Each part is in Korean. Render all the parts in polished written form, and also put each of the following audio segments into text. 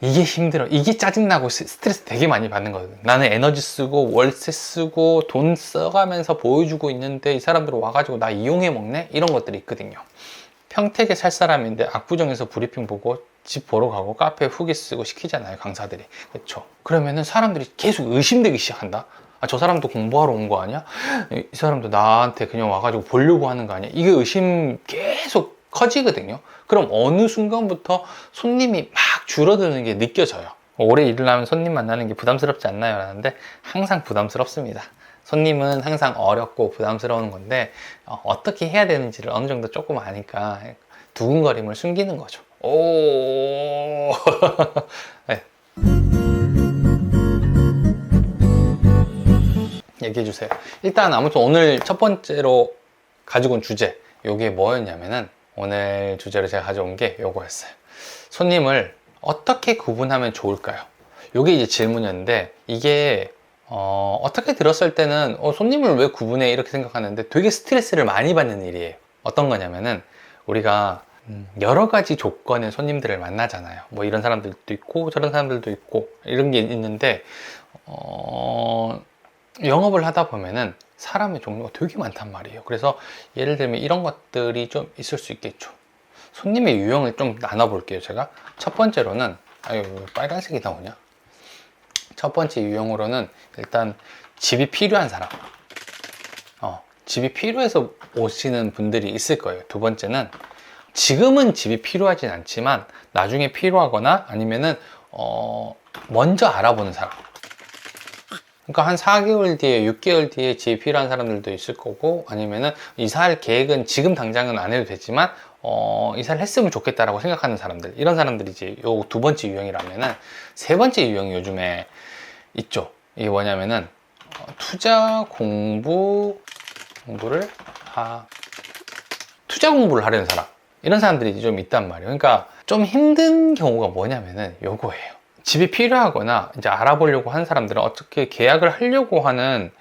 이게 힘들어. 이게 짜증나고 스트레스 되게 많이 받는 거거든. 나는 에너지 쓰고 월세 쓰고 돈 써가면서 보여주고 있는데 이 사람들 와가지고 나 이용해 먹네? 이런 것들이 있거든요. 평택에 살 사람인데 압구정에서 브리핑 보고 집 보러 가고 카페에 후기 쓰고 시키잖아요, 강사들이. 그렇죠? 그러면은 사람들이 계속 의심되기 시작한다. 아, 저 사람도 공부하러 온 거 아니야? 이 사람도 나한테 그냥 와가지고 보려고 하는 거 아니야? 이게 의심 계속 커지거든요. 그럼 어느 순간부터 손님이 막 줄어드는 게 느껴져요. 오래 일을 하면 손님 만나는 게 부담스럽지 않나요? 라는데 항상 부담스럽습니다. 손님은 항상 어렵고 부담스러운 건데 어떻게 해야 되는지를 어느 정도 조금 아니까 두근거림을 숨기는 거죠. 오. 네. 얘기해 주세요. 일단 아무튼 오늘 첫 번째로 가지고 온 주제, 요게 뭐였냐면은 오늘 주제로 제가 가져온 게 요거였어요. 손님을 어떻게 구분하면 좋을까요? 요게 이제 질문이었는데, 이게 어떻게 들었을 때는 손님을 왜 구분해? 이렇게 생각하는데 되게 스트레스를 많이 받는 일이에요. 어떤 거냐면은 우리가 여러 가지 조건의 손님들을 만나잖아요. 뭐 이런 사람들도 있고 저런 사람들도 있고 이런 게 있는데 영업을 하다 보면은 사람의 종류가 되게 많단 말이에요. 그래서 예를 들면 이런 것들이 좀 있을 수 있겠죠. 손님의 유형을 좀 나눠볼게요. 제가 첫 번째로는, 아유 빨간색이 나오냐? 첫 번째 유형으로는 일단 집이 필요한 사람, 집이 필요해서 오시는 분들이 있을 거예요. 두 번째는 지금은 집이 필요하진 않지만 나중에 필요하거나 아니면은 먼저 알아보는 사람. 그러니까 한 4개월 뒤에 6개월 뒤에 집이 필요한 사람들도 있을 거고, 아니면은 이사할 계획은 지금 당장은 안 해도 되지만 이사를 했으면 좋겠다라고 생각하는 사람들, 이런 사람들이 이제 요 두 번째 유형이라면은, 세 번째 유형이 요즘에 있죠. 이게 뭐냐면은 투자 공부를 하려는 사람, 이런 사람들이 좀 있단 말이에요. 그러니까 좀 힘든 경우가 뭐냐면은 요거예요. 집이 필요하거나 이제 알아보려고 하는 사람들은 어떻게 계약을 하려고 하는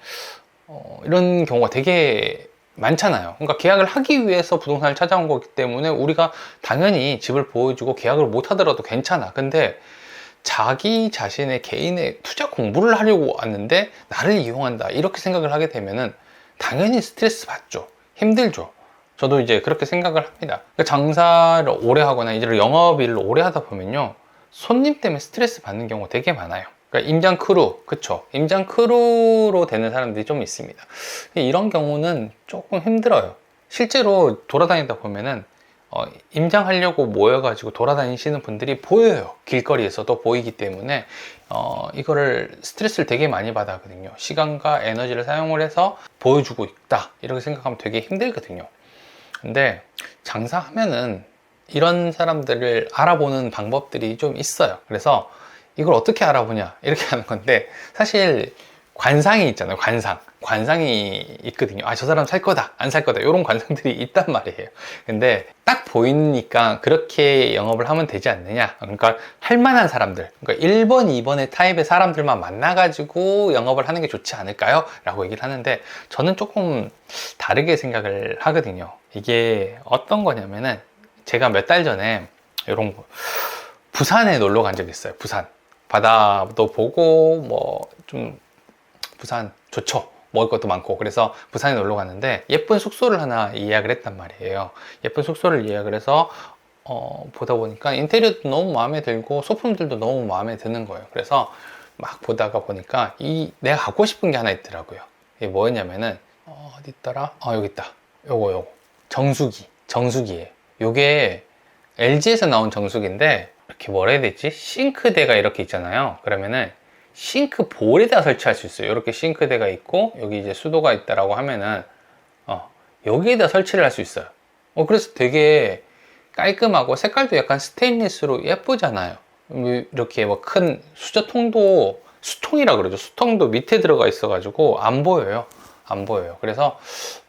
이런 경우가 되게 많잖아요. 그러니까 계약을 하기 위해서 부동산을 찾아온 거기 때문에 우리가 당연히 집을 보여주고 계약을 못 하더라도 괜찮아. 근데 자기 자신의 개인의 투자 공부를 하려고 왔는데 나를 이용한다, 이렇게 생각을 하게 되면은 당연히 스트레스 받죠. 힘들죠. 저도 이제 그렇게 생각을 합니다. 그러니까 장사를 오래 하거나 이제 영업일을 오래 하다 보면요, 손님 때문에 스트레스 받는 경우가 되게 많아요. 그러니까 임장 크루, 그쵸? 임장 크루로 되는 사람들이 좀 있습니다. 이런 경우는 조금 힘들어요. 실제로 돌아다니다 보면은 임장하려고 모여가지고 돌아다니시는 분들이 보여요. 길거리에서도 보이기 때문에 이거를 스트레스를 되게 많이 받아 하거든요. 시간과 에너지를 사용을 해서 보여주고 있다, 이렇게 생각하면 되게 힘들거든요. 근데 장사하면은 이런 사람들을 알아보는 방법들이 좀 있어요. 그래서 이걸 어떻게 알아보냐, 이렇게 하는 건데, 사실 관상이 있잖아요. 관상이 있거든요. 아, 저 사람 살 거다, 안 살 거다, 이런 관상들이 있단 말이에요. 근데 딱 보이니까 그렇게 영업을 하면 되지 않느냐. 그러니까 할 만한 사람들, 그러니까 1번, 2번의 타입의 사람들만 만나가지고 영업을 하는 게 좋지 않을까요? 라고 얘기를 하는데, 저는 조금 다르게 생각을 하거든요. 이게 어떤 거냐면은, 제가 몇 달 전에 이런 거 부산에 놀러 간 적이 있어요. 부산 바다도 보고 뭐 좀 부산 좋죠. 먹을 것도 많고. 그래서 부산에 놀러 갔는데 예쁜 숙소를 하나 예약을 했단 말이에요. 예쁜 숙소를 예약을 해서 보다 보니까 인테리어도 너무 마음에 들고 소품들도 너무 마음에 드는 거예요. 그래서 막 보다가 보니까 내가 갖고 싶은 게 하나 있더라고요. 이게 뭐였냐면은 어디 있더라? 여기 있다. 요거 정수기예요. 요게 LG에서 나온 정수기인데, 이렇게 뭐라 해야 되지? 싱크대가 이렇게 있잖아요. 그러면은 싱크볼에다 설치할 수 있어요. 이렇게 싱크대가 있고 여기 이제 수도가 있다라고 하면은 여기에다 설치를 할 수 있어요. 그래서 되게 깔끔하고 색깔도 약간 스테인리스로 예쁘잖아요. 이렇게 뭐 큰 수통이라 그러죠. 수통도 밑에 들어가 있어 가지고 안 보여요. 그래서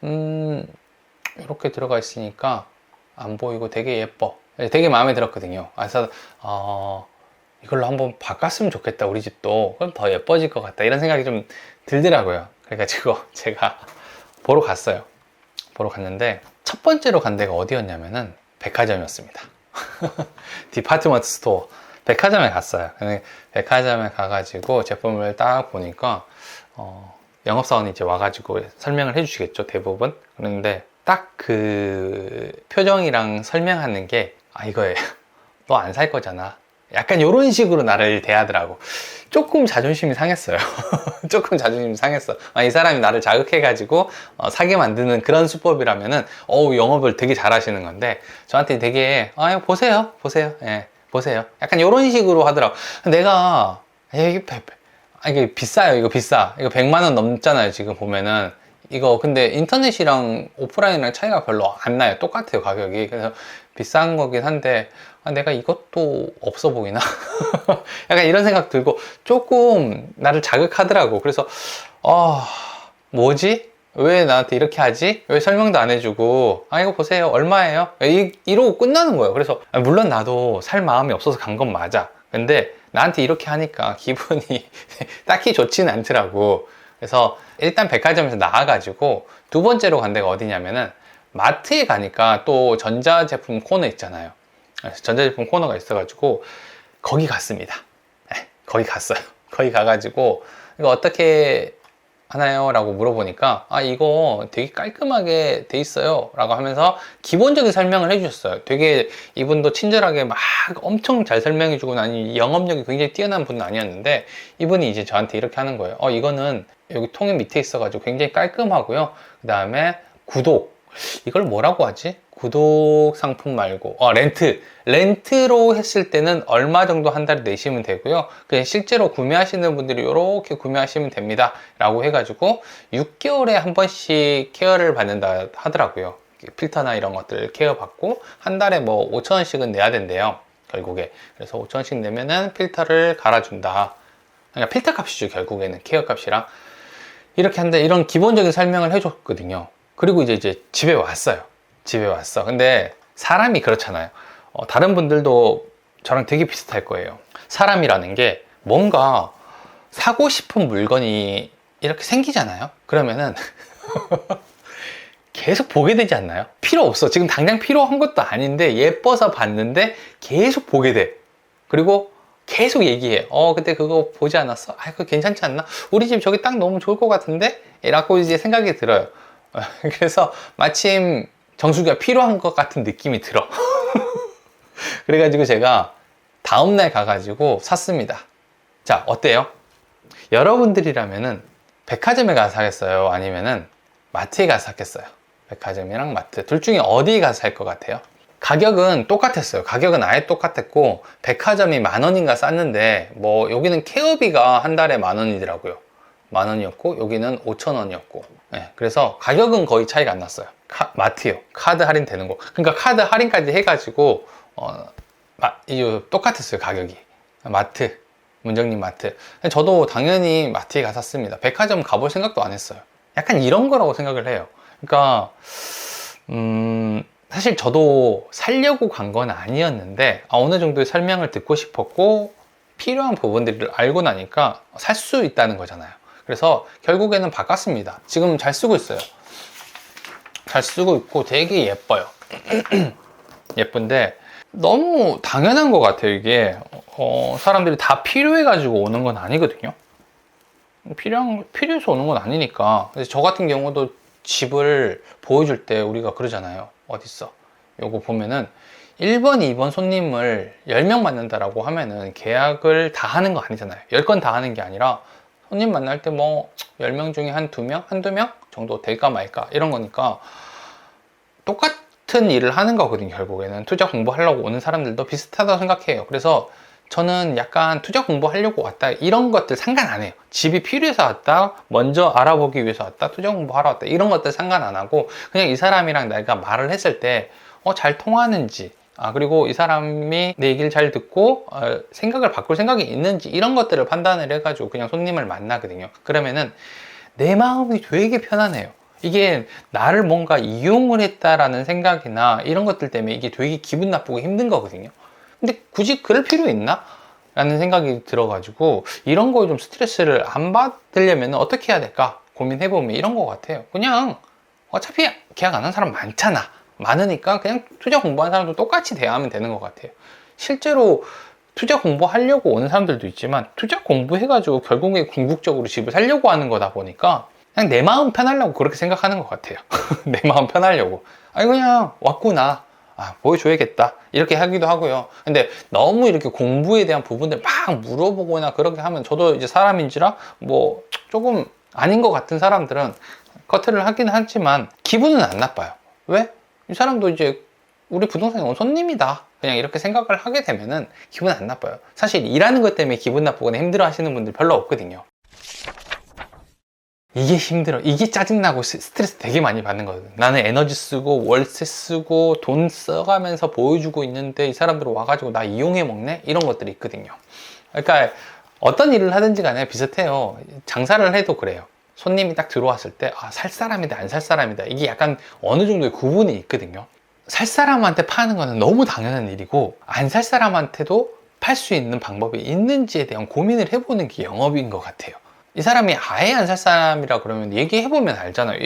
이렇게 들어가 있으니까 안 보이고 되게 예뻐. 되게 마음에 들었거든요. 그래서 이걸로 한번 바꿨으면 좋겠다, 우리 집도. 그럼 더 예뻐질 것 같다, 이런 생각이 좀 들더라고요. 그래가지고 제가 보러 갔는데 첫 번째로 간 데가 어디였냐면은 백화점이었습니다. 디파트먼트 스토어. 백화점에 갔어요. 백화점에 가가지고 제품을 딱 보니까 영업사원이 이제 와가지고 설명을 해주시겠죠, 대부분. 그런데 딱 그 표정이랑 설명하는 게 이거예요. 너 안 살 거잖아. 약간 이런 식으로 나를 대하더라고. 조금 자존심이 상했어요. 조금 자존심이 상했어. 이 사람이 나를 자극해가지고 사게 만드는 그런 수법이라면은 영업을 되게 잘하시는 건데, 저한테 되게 이거 보세요, 보세요, 예, 보세요. 약간 이런 식으로 하더라고. 내가 이게 비싸요. 이거 비싸. 이거 100만 원 넘잖아요, 지금 보면은. 이거 근데 인터넷이랑 오프라인이랑 차이가 별로 안 나요. 똑같아요, 가격이. 그래서 비싼 거긴 한데 내가 이것도 없어 보이나? 약간 이런 생각 들고 조금 나를 자극하더라고. 그래서 뭐지? 왜 나한테 이렇게 하지? 왜 설명도 안 해주고 이거 보세요, 얼마예요? 이러고 끝나는 거예요. 그래서 물론 나도 살 마음이 없어서 간 건 맞아. 근데 나한테 이렇게 하니까 기분이 딱히 좋지는 않더라고. 그래서 일단 백화점에서 나와가지고 두 번째로 간 데가 어디냐면은, 마트에 가니까 또 전자제품 코너 있잖아요. 전자제품 코너가 있어가지고 거기 갔습니다. 거기 갔어요. 거기 가가지고 이거 어떻게 하나요? 라고 물어보니까 이거 되게 깔끔하게 돼 있어요 라고 하면서 기본적인 설명을 해주셨어요. 되게 이분도 친절하게 막 엄청 잘 설명해주고, 나니 영업력이 굉장히 뛰어난 분은 아니었는데, 이분이 이제 저한테 이렇게 하는 거예요. 이거는 여기 통이 밑에 있어가지고 굉장히 깔끔하고요. 그 다음에 구독, 이걸 뭐라고 하지? 구독 상품 말고 렌트로 했을 때는 얼마 정도 한 달에 내시면 되고요. 그냥 실제로 구매하시는 분들이 이렇게 구매하시면 됩니다 라고 해가지고 6개월에 한 번씩 케어를 받는다 하더라고요. 필터나 이런 것들 케어 받고 한 달에 뭐 5,000원씩은 내야 된대요, 결국에. 그래서 5,000원씩 내면은 필터를 갈아준다. 그러니까 필터 값이죠, 결국에는. 케어 값이랑. 이렇게 한다, 이런 기본적인 설명을 해줬거든요. 그리고 이제 집에 왔어요. 집에 왔어. 근데 사람이 그렇잖아요. 다른 분들도 저랑 되게 비슷할 거예요. 사람이라는 게 뭔가 사고 싶은 물건이 이렇게 생기잖아요. 그러면은 계속 보게 되지 않나요? 필요 없어. 지금 당장 필요한 것도 아닌데 예뻐서 봤는데 계속 보게 돼. 그리고 계속 얘기해. 그때 그거 보지 않았어? 그거 괜찮지 않나? 우리 집 저기 딱 너무 좋을 것 같은데? 라고 이제 생각이 들어요. 그래서 마침 정수기가 필요한 것 같은 느낌이 들어. 그래가지고 제가 다음날 가가지고 샀습니다. 자, 어때요? 여러분들이라면은 백화점에 가서 사겠어요? 아니면은 마트에 가서 샀겠어요? 백화점이랑 마트 둘 중에 어디 가서 살 것 같아요? 가격은 똑같았어요. 가격은 아예 똑같았고, 백화점이 10,000원인가 쌌는데 뭐 여기는 케어비가 한 달에 10,000원이더라고요. 10,000원이었고 여기는 5,000원이었고. 그래서 가격은 거의 차이가 안 났어요. 마트요. 카드 할인 되는 거. 그러니까 카드 할인까지 해가지고 똑같았어요, 가격이. 마트, 문정님 마트. 저도 당연히 마트에 가서 샀습니다. 백화점 가볼 생각도 안 했어요. 약간 이런 거라고 생각을 해요. 그러니까 사실 저도 살려고 간 건 아니었는데 어느 정도의 설명을 듣고 싶었고 필요한 부분들을 알고 나니까 살 수 있다는 거잖아요. 그래서 결국에는 바꿨습니다. 지금 잘 쓰고 있어요. 잘 쓰고 있고 되게 예뻐요. 예쁜데 너무 당연한 것 같아요. 이게 사람들이 다 필요해가지고 오는 건 아니거든요. 필요해서 오는 건 아니니까. 그래서 저 같은 경우도 집을 보여줄 때 우리가 그러잖아요. 어딨어? 요거 보면은 1번, 2번 손님을 10명 만난다라고 하면은 계약을 다 하는 거 아니잖아요. 10건 다 하는 게 아니라 손님 만날 때 뭐 10명 중에 한두 명 정도 될까 말까 이런 거니까 똑같은 일을 하는 거거든요. 결국에는 투자 공부하려고 오는 사람들도 비슷하다고 생각해요. 그래서 저는 약간 투자 공부하려고 왔다 이런 것들 상관 안 해요. 집이 필요해서 왔다, 먼저 알아보기 위해서 왔다, 투자 공부하러 왔다 이런 것들 상관 안 하고, 그냥 이 사람이랑 내가 말을 했을 때 잘 통하는지, 그리고 이 사람이 내 얘기를 잘 듣고 생각을 바꿀 생각이 있는지 이런 것들을 판단을 해가지고 그냥 손님을 만나거든요. 그러면은 내 마음이 되게 편안해요. 이게 나를 뭔가 이용을 했다라는 생각이나 이런 것들 때문에 이게 되게 기분 나쁘고 힘든 거거든요. 근데 굳이 그럴 필요 있나? 라는 생각이 들어가지고 이런 거에 좀 스트레스를 안 받으려면 어떻게 해야 될까 고민해보면 이런 거 같아요. 그냥 어차피 계약 안 한 사람 많잖아. 많으니까 그냥 투자 공부한 사람도 똑같이 대하면 되는 것 같아요. 실제로 투자 공부하려고 오는 사람들도 있지만 투자 공부해가지고 결국에 궁극적으로 집을 살려고 하는 거다 보니까 그냥 내 마음 편하려고 그렇게 생각하는 것 같아요. 내 마음 편하려고. 아니 그냥 왔구나. 보여줘야겠다. 이렇게 하기도 하고요. 근데 너무 이렇게 공부에 대한 부분들 막 물어보거나 그렇게 하면 저도 이제 사람인지라 뭐 조금 아닌 것 같은 사람들은 커트를 하긴 하지만 기분은 안 나빠요. 왜? 이 사람도 이제 우리 부동산에 온 손님이다. 그냥 이렇게 생각을 하게 되면은 기분 안 나빠요. 사실 일하는 것 때문에 기분 나쁘거나 힘들어 하시는 분들 별로 없거든요. 이게 힘들어, 이게 짜증나고 스트레스 되게 많이 받는 거거든. 나는 에너지 쓰고 월세 쓰고 돈 써가면서 보여주고 있는데 이 사람들 와가지고 나 이용해 먹네? 이런 것들이 있거든요. 그러니까 어떤 일을 하든지 간에 비슷해요. 장사를 해도 그래요. 손님이 딱 들어왔을 때 살 사람이다 안 살 사람이다, 이게 약간 어느 정도의 구분이 있거든요. 살 사람한테 파는 거는 너무 당연한 일이고 안 살 사람한테도 팔 수 있는 방법이 있는지에 대한 고민을 해보는 게 영업인 것 같아요. 이 사람이 아예 안 살 사람이라 그러면 얘기해보면 알잖아요.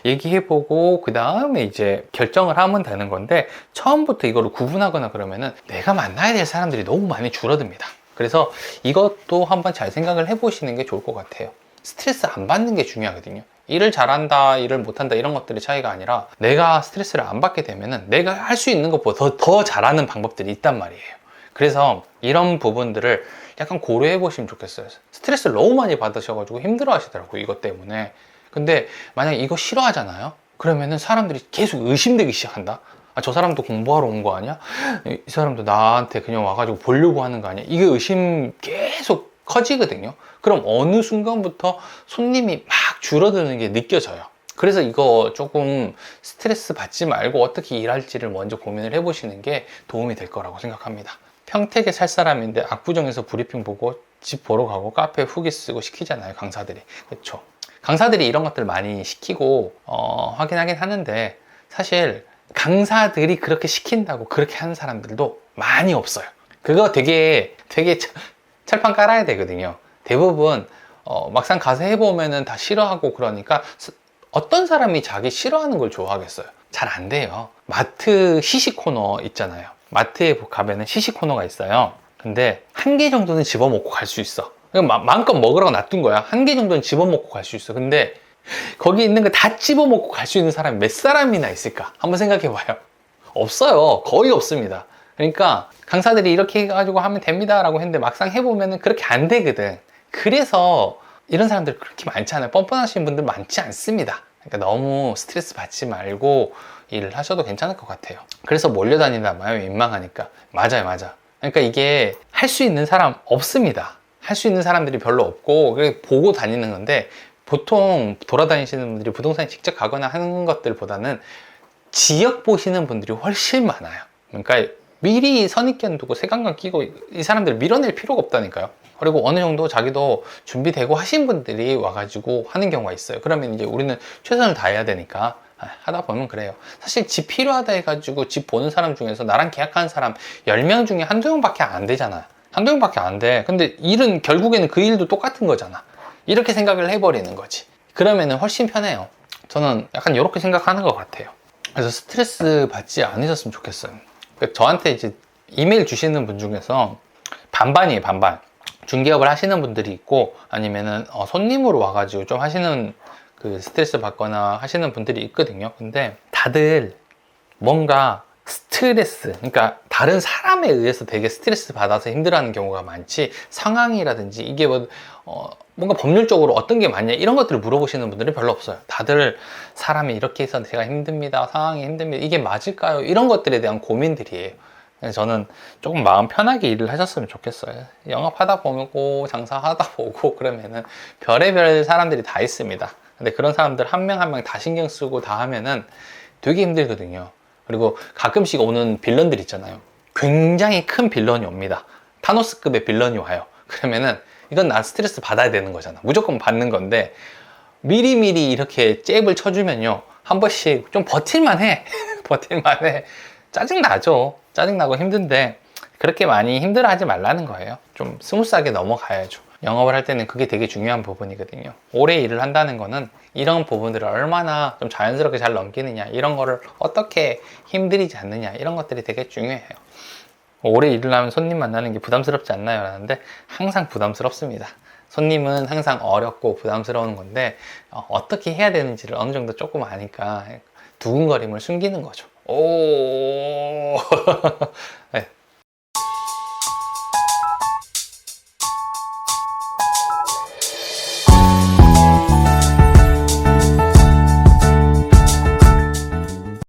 얘기해보고 그 다음에 이제 결정을 하면 되는 건데, 처음부터 이거를 구분하거나 그러면은 내가 만나야 될 사람들이 너무 많이 줄어듭니다. 그래서 이것도 한번 잘 생각을 해보시는 게 좋을 것 같아요. 스트레스 안 받는 게 중요하거든요. 일을 잘한다, 일을 못한다, 이런 것들의 차이가 아니라 내가 스트레스를 안 받게 되면은 내가 할 수 있는 것보다 더 잘하는 방법들이 있단 말이에요. 그래서 이런 부분들을 약간 고려해 보시면 좋겠어요. 스트레스를 너무 많이 받으셔가지고 힘들어 하시더라고요, 이것 때문에. 근데 만약에 이거 싫어하잖아요? 그러면은 사람들이 계속 의심되기 시작한다. 저 사람도 공부하러 온 거 아니야? 이 사람도 나한테 그냥 와가지고 보려고 하는 거 아니야? 이게 의심 계속 커지거든요. 그럼 어느 순간부터 손님이 막 줄어드는 게 느껴져요. 그래서 이거 조금 스트레스 받지 말고 어떻게 일할지를 먼저 고민을 해보시는 게 도움이 될 거라고 생각합니다. 평택에 살 사람인데 압구정에서 브리핑 보고 집 보러 가고 카페 후기 쓰고 시키잖아요, 강사들이. 그렇죠? 강사들이 이런 것들 많이 시키고 확인하긴 하는데, 사실 강사들이 그렇게 시킨다고 그렇게 하는 사람들도 많이 없어요. 그거 되게 철판 깔아야 되거든요. 대부분 막상 가서 해보면은 다 싫어하고 그러니까 어떤 사람이 자기 싫어하는 걸 좋아하겠어요? 잘 안 돼요. 마트 시식 코너 있잖아요. 마트에 가면은 시식 코너가 있어요. 근데 한 개 정도는 집어먹고 갈 수 있어. 마음껏 먹으라고 놔둔 거야. 한 개 정도는 집어먹고 갈 수 있어. 근데 거기 있는 거 다 집어먹고 갈 수 있는 사람이 몇 사람이나 있을까? 한번 생각해 봐요. 없어요. 거의 없습니다. 그러니까 강사들이 이렇게 해가지고 하면 됩니다 라고 했는데 막상 해보면은 그렇게 안 되거든. 그래서 이런 사람들 그렇게 많지 않아요. 뻔뻔하신 분들 많지 않습니다. 그러니까 너무 스트레스 받지 말고 일을 하셔도 괜찮을 것 같아요. 그래서 몰려다닌다 마요, 민망하니까. 맞아요. 그러니까 이게 할 수 있는 사람 없습니다. 할 수 있는 사람들이 별로 없고 보고 다니는 건데, 보통 돌아다니시는 분들이 부동산에 직접 가거나 하는 것들보다는 지역 보시는 분들이 훨씬 많아요. 그러니까 미리 선입견 두고 색안경 끼고 이 사람들을 밀어낼 필요가 없다니까요. 그리고 어느 정도 자기도 준비되고 하신 분들이 와가지고 하는 경우가 있어요. 그러면 이제 우리는 최선을 다해야 되니까 하다 보면 그래요. 사실 집 필요하다 해가지고 집 보는 사람 중에서 나랑 계약하는 사람 10명 중에 한두 명밖에 안 되잖아. 한두 명밖에 안 돼. 근데 일은 결국에는 그 일도 똑같은 거잖아. 이렇게 생각을 해버리는 거지. 그러면은 훨씬 편해요. 저는 약간 이렇게 생각하는 것 같아요. 그래서 스트레스 받지 않으셨으면 좋겠어요. 저한테 이제 이메일 주시는 분 중에서 반반이에요, 반반. 중개업을 하시는 분들이 있고, 아니면은 손님으로 와가지고 좀 하시는 그 스트레스 받거나 하시는 분들이 있거든요. 근데 다들 뭔가 스트레스, 그러니까 다른 사람에 의해서 되게 스트레스 받아서 힘들어하는 경우가 많지, 상황이라든지 이게 뭔가 법률적으로 어떤 게 맞냐 이런 것들을 물어보시는 분들이 별로 없어요. 다들 사람이 이렇게 해서 제가 힘듭니다, 상황이 힘듭니다, 이게 맞을까요? 이런 것들에 대한 고민들이에요. 그래서 저는 조금 마음 편하게 일을 하셨으면 좋겠어요. 영업하다 보고 장사하다 보고 그러면은 별의별 사람들이 다 있습니다. 근데 그런 사람들 한 명 한 명 다 신경 쓰고 다 하면은 되게 힘들거든요. 그리고 가끔씩 오는 빌런들 있잖아요. 굉장히 큰 빌런이 옵니다. 타노스급의 빌런이 와요. 그러면은 이건 나 스트레스 받아야 되는 거잖아. 무조건 받는 건데 미리미리 이렇게 잽을 쳐주면요, 한 번씩 좀 버틸만 해. 버틸만 해. 짜증나죠. 짜증나고 힘든데 그렇게 많이 힘들어 하지 말라는 거예요. 좀 스무스하게 넘어가야죠. 영업을 할 때는 그게 되게 중요한 부분이거든요. 오래 일을 한다는 거는 이런 부분들을 얼마나 좀 자연스럽게 잘 넘기느냐, 이런 거를 어떻게 힘들이지 않느냐, 이런 것들이 되게 중요해요. 오래 일을 하면 손님 만나는 게 부담스럽지 않나요? 라는데 항상 부담스럽습니다. 손님은 항상 어렵고 부담스러운 건데 어떻게 해야 되는지를 어느 정도 조금 아니까 두근거림을 숨기는 거죠. 오. 네,